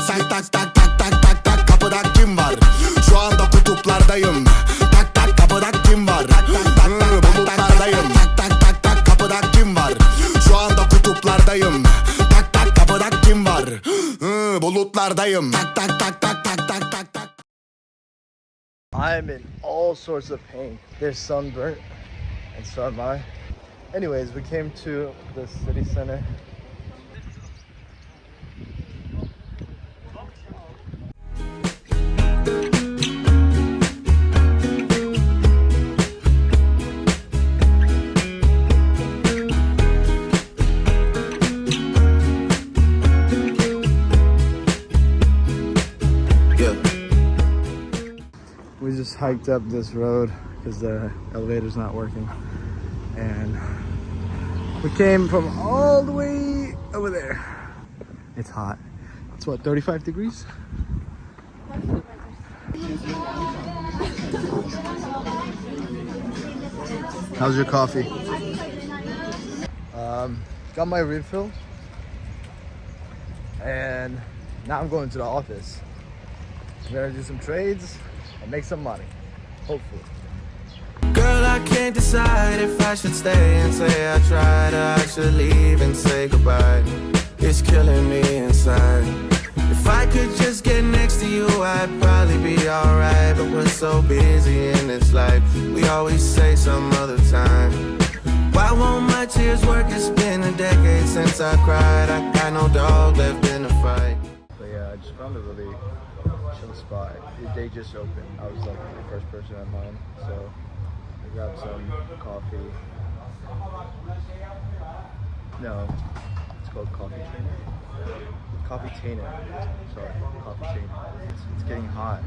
tak tak tak tak tak tak tak. Kapıda kim var? Şu anda kutuplardayım. Tak tak kapıda kim var? Tak tak tak tak bulutlardayım. Tak tak tak tak kapıda kim var? Şu anda kutuplardayım. Tak tak kapıda kim var? Bulutlardayım. Tak tak tak tak tak tak tak tak. I'm in all sorts of pain. They're sunburnt, and so am I. Anyways, we came to the city center. We just hiked up this road because the elevator's not working, and we came from all the way over there. It's hot. It's what, 35 degrees? How's your coffee? Got my refill, and now I'm going to the office. I'm gonna do some trades and make some money, hopefully. Girl, I can't decide if I should stay and say I tried, or I should leave and say goodbye. It's killing me inside. If I could just get next to you, I'd probably be alright. But we're so busy in this life, we always say some other time. Why won't my tears work? It's been a decade since I cried. I got no dog left in the fight. But yeah, I just found a really chill spot. They just opened. I was like the first person in line, so I grabbed some coffee. No, it's called Coffee Tainer. Coffee Tainer. Sorry, Coffee Tainer. It's getting hot.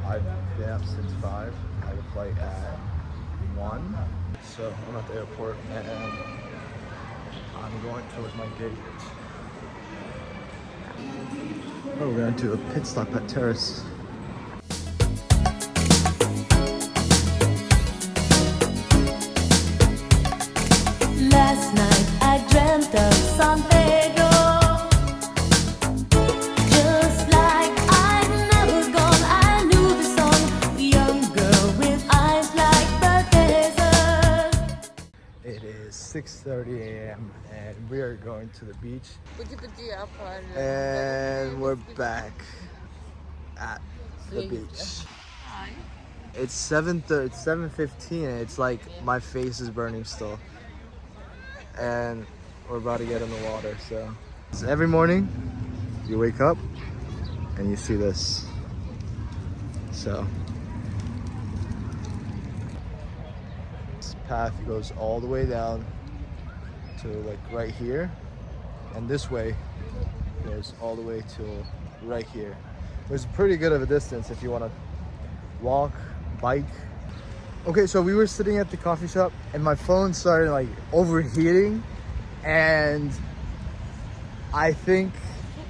I've been up since 5. I have a flight at 1. So I'm at the airport and I'm going towards my gate. Oh, we're going to do a pit stop at Terrace. Last night I dreamt of San Pedro, just like I'd never gone. I knew the song, the young girl with eyes like the desert. It is 6:30 a.m. and we are going to the beach. And we're back at the beach. It's 7:15 and it's like my face is burning still. And we're about to get in the water, so every morning you wake up and you see this. So this path goes all the way down to like right here, and this way goes all the way to right here. It's pretty good of a distance if you want to walk, bike. Okay, so we were sitting at the coffee shop and my phone started like overheating, and I think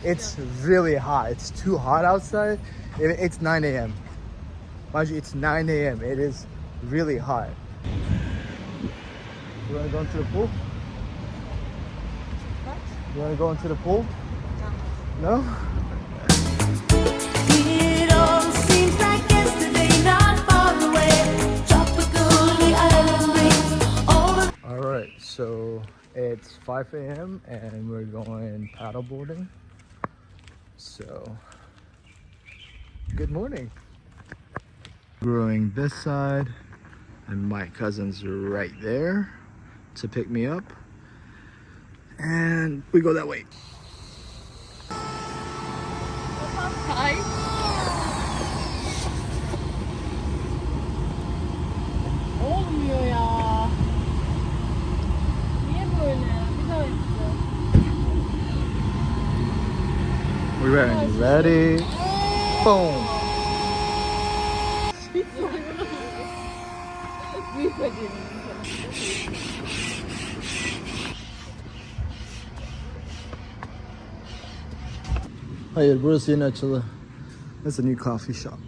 it's really hot. It's too hot outside. It's 9 a.m. Mind you, it's 9 a.m. It is really hot. You want to go into the pool? What? You want to go into the pool? No? It all seems like yesterday, not far away. Tropical, the island brings all the... All right, so it's 5 a.m. and we're going paddleboarding. So, good morning. Growing this side, and my cousin's right there to pick me up. And we go that way. Hi. Olmuyor ya. Niye böyle? Bir daha istiyor. We're ready. Boom. Büyük acemi. Hayır, burası yeni açıldı. That's a new coffee shop.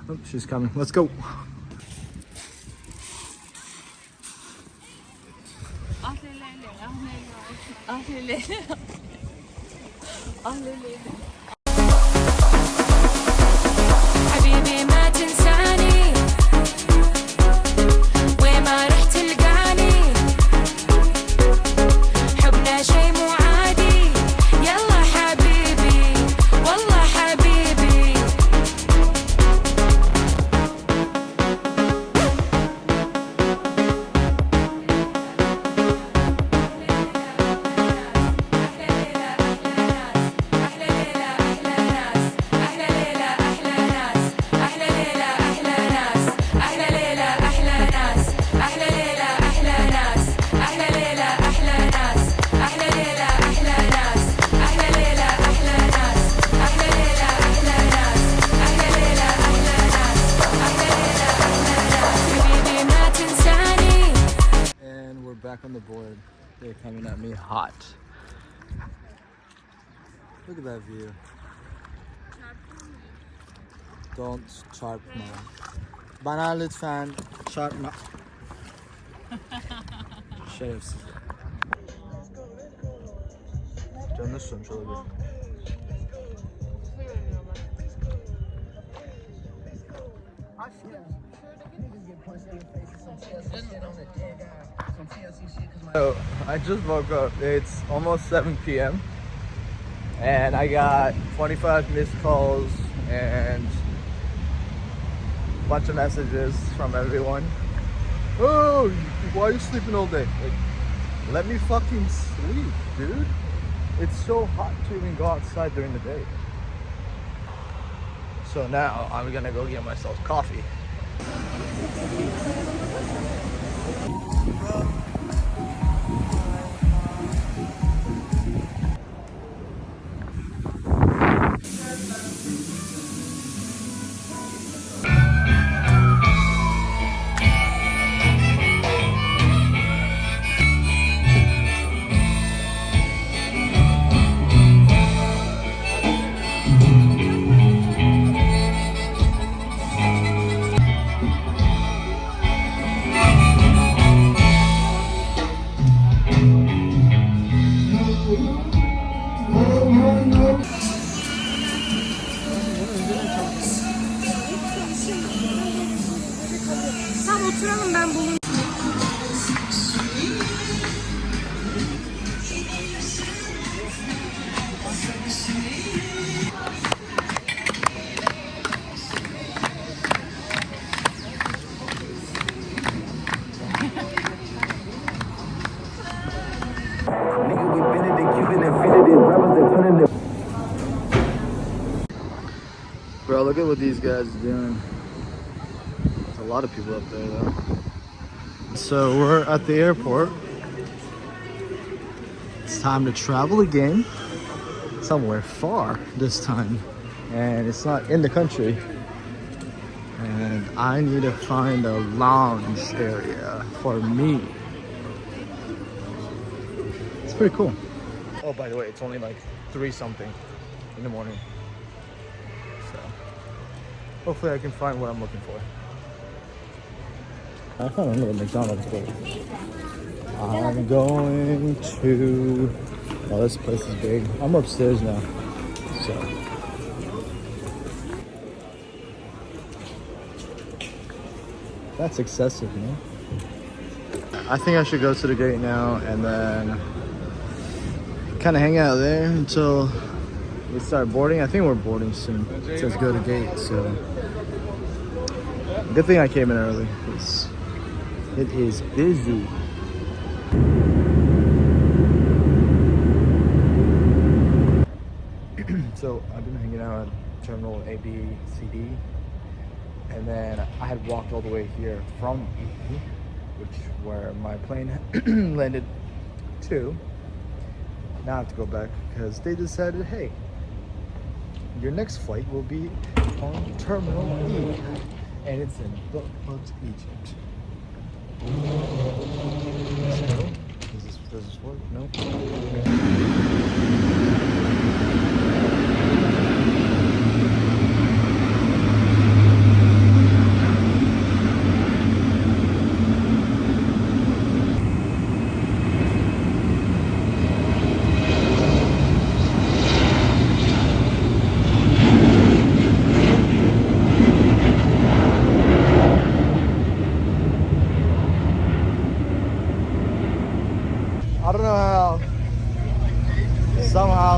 Oh, she's coming. Let's go. حبيبي ما تنساني وين ما رحت تلقاني حبنا شي مو عادي يلا حبيبي والله حبيبي And we're back on the board. They're coming at me hot. Look at that view. Don't çarpma. Bana lütfen çarpma. Şerefsiz. Canını susamış olabilir. So I just woke up. It's almost 7 p.m. and I got 25 missed calls and a bunch of messages from everyone. Oh, why are you sleeping all day? Like, let me fucking sleep, dude. It's so hot to even go outside during the day. So now I'm gonna go get myself coffee. Tam oturalım ben bunu. Bro, look at what these guys are doing. There's a lot of people up there though. So we're at the airport. It's time to travel again. Somewhere far this time. And it's not in the country. And I need to find a lounge area for me. It's pretty cool. Oh, by the way, it's only like 3 something in the morning. So hopefully I can find what I'm looking for. I found another McDonald's place. I'm going to... Oh, this place is big. I'm upstairs now. So... That's excessive, man. I think I should go to the gate now and then kind of hang out there until we start boarding. I think we're boarding soon. It says go to gate, so good thing I came in early. It is busy. So I've been hanging out at Terminal A, B, C, D, and then I had walked all the way here from E, which where my plane landed to. Now I have to go back because they decided, hey, your next flight will be on Terminal E, and it's in Butt, Egypt. So, does this work? No.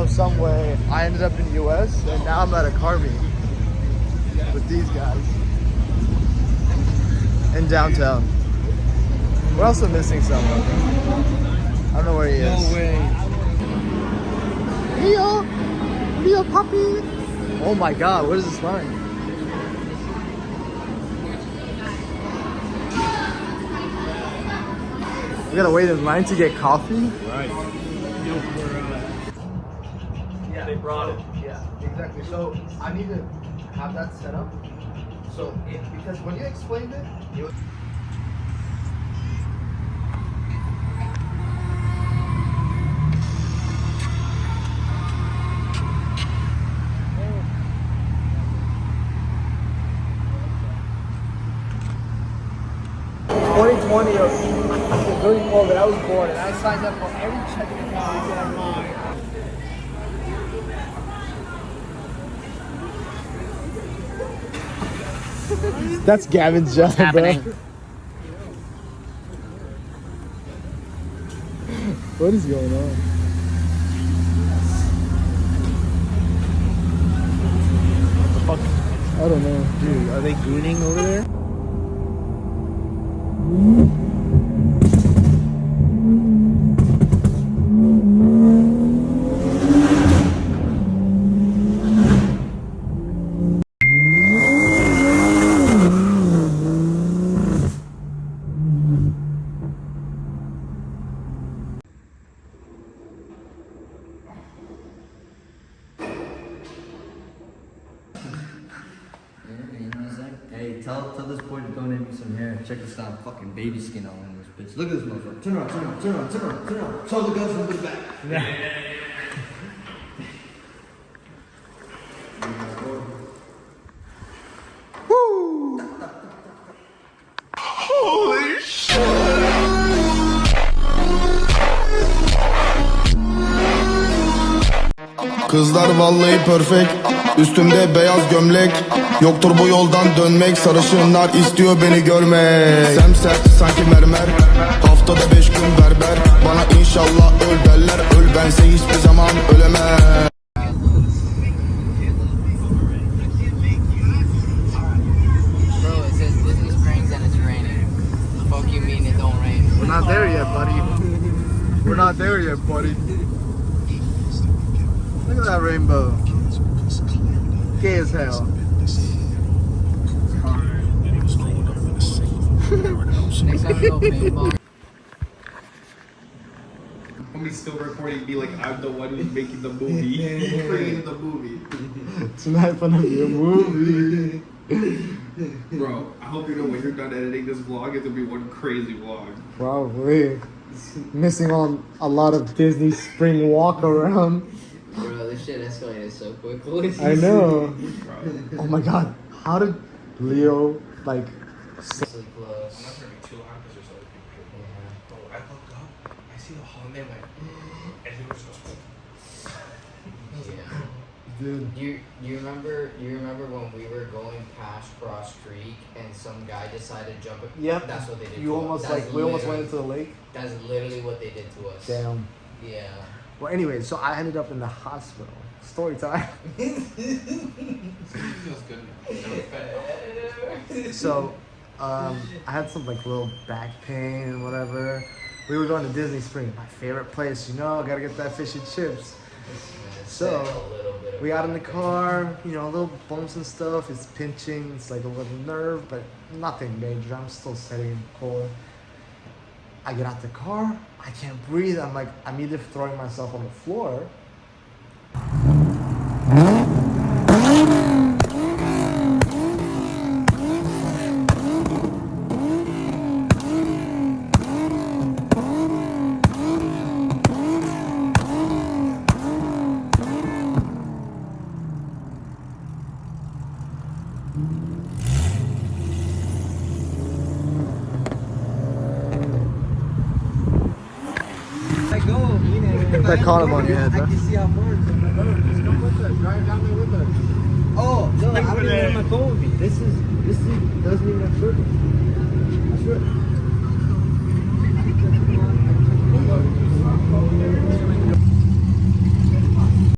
somehow, some way, I ended up in the US, and now I'm at a car meet with these guys in downtown. We're also missing someone. I don't know where he is. No way. Leo puppy. Oh my God, what is this line? We gotta wait in line to get coffee? Right. Yeah, they brought it. Yeah, exactly. So I need to have that set up. So because when you explained it, it was. During COVID, I was bored and I signed up for every checking account we could find. That's Gavin's job, bro. What is going on? What the fuck? I don't know. Dude, are they gooning over there? Hey, tell this boy to donate me some hair. Check this out, fucking baby skin all in this bitch. Look at this motherfucker. Turn around, turn around, turn around, turn around, turn around. Show the guns from the back. Kızlar vallahi perfect. Üstümde beyaz gömlek. Yoktur bu yoldan dönmek. Sarışınlar istiyor beni görmek. Semsert sanki mermer. Haftada 5 gün berber. Bana inşallah öl derler. Öl bense hiçbir zaman ölemem. Bro, it says Disney Springs and it's raining. Fuck you mean it don't rain? We're not there yet, buddy. We're not there yet, buddy. Look at that rainbow. Gay as hell. Next time we go paintball. Homie's still recording, be like, I'm the one who's making the movie. He created the movie. Tonight gonna be a movie. Bro, I hope you know when you're done editing this vlog, it's gonna be one crazy vlog. Probably. Missing on a lot of Disney spring walk around. Bro, this shit escalated so quickly. I know. Bro. Oh my God. How did Leo like? So close. I looked up, I see the whole name like, and he was just Yeah. Dude. Do you remember when we were going past Cross Creek and some guy decided to jump? Yep. That's what they did. You to almost us. like we almost went into the lake. That's literally what they did to us. Damn. Yeah. Well, anyway, so I ended up in the hospital. Story time. feels good. So, I had some like little back pain and whatever. We were going to Disney Springs, my favorite place. You know, I gotta get that fish and chips. So, we got in the car, you know, little bumps and stuff. It's pinching, it's like a little nerve, but nothing major. I'm still setting cold. I get out the car, I can't breathe. I'm either throwing myself on the floor. That caught him on your head, I huh? can see how far it's in my phone. Just come with us. Drive down there with us. Oh, no, I don't even have my phone with me. This doesn't even have service.